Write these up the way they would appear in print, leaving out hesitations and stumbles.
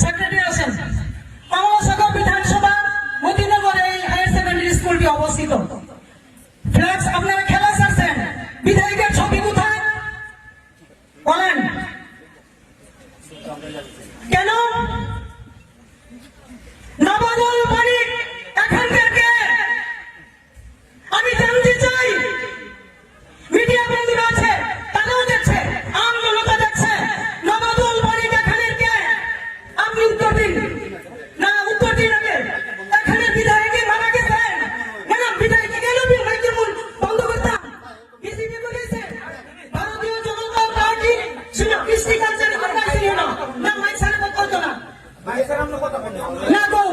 Secretary আছেন কমলাসাগর বিধানসভা মতিনগরে এই হায়ার সেকেন্ডারি স্কুলটি অবস্থিত। ফ্ল্যাক্স আপনারা খেলা ছাড়ছেন, বিধায়কের ছবি কোথায় বলেন? কেন নবাদল মানিক এখানকারকে আমি জানতে চাই। মিডিয়া বন্ধুরা আছে, তারাও দেখছে, আম জনতা দেখছে। নবাদল মানিক এখানকারকে আপনি উত্তর দিন না, উত্তর দিন আগে। এখানে বিধায়কের মারা গেছেন, ম্যাডাম বিধায়কে গেল মাইকের মুখ বন্ধ করতাম। বিজেপি বলেছে ভারতীয় জনতা পার্টি ছিল কৃষ্টি কালচার করতে ছিল না, না মাইক সারা করতো না। না গো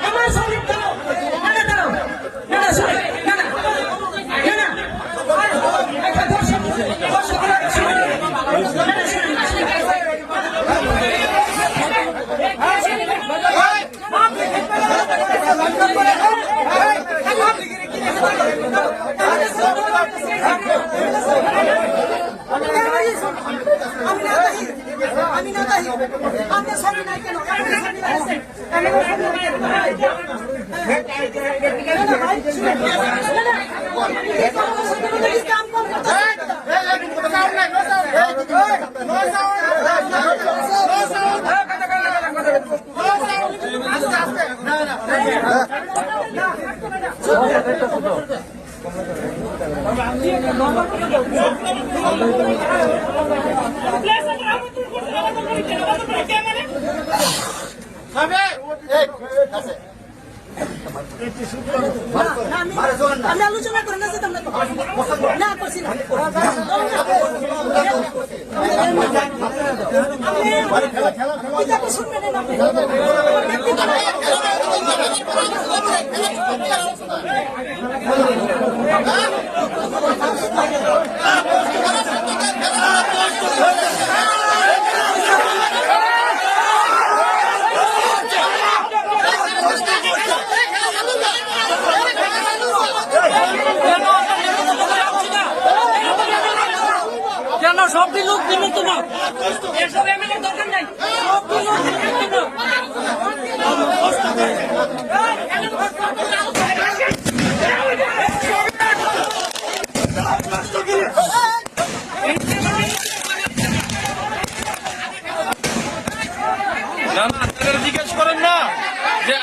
আমার শরীর দাও, না দাও, না শুনে না না না না একটা দর্শক আমি না তাই আপনি সরি নাই কেন? আমি আলোচনা করে না যেতাম না করছি না। কেন সব লোক নিমন্ত না, এসব এমএলএ দরকার নাই, সব লোক নিমন্ত না। জিজ্ঞেস করেন না যে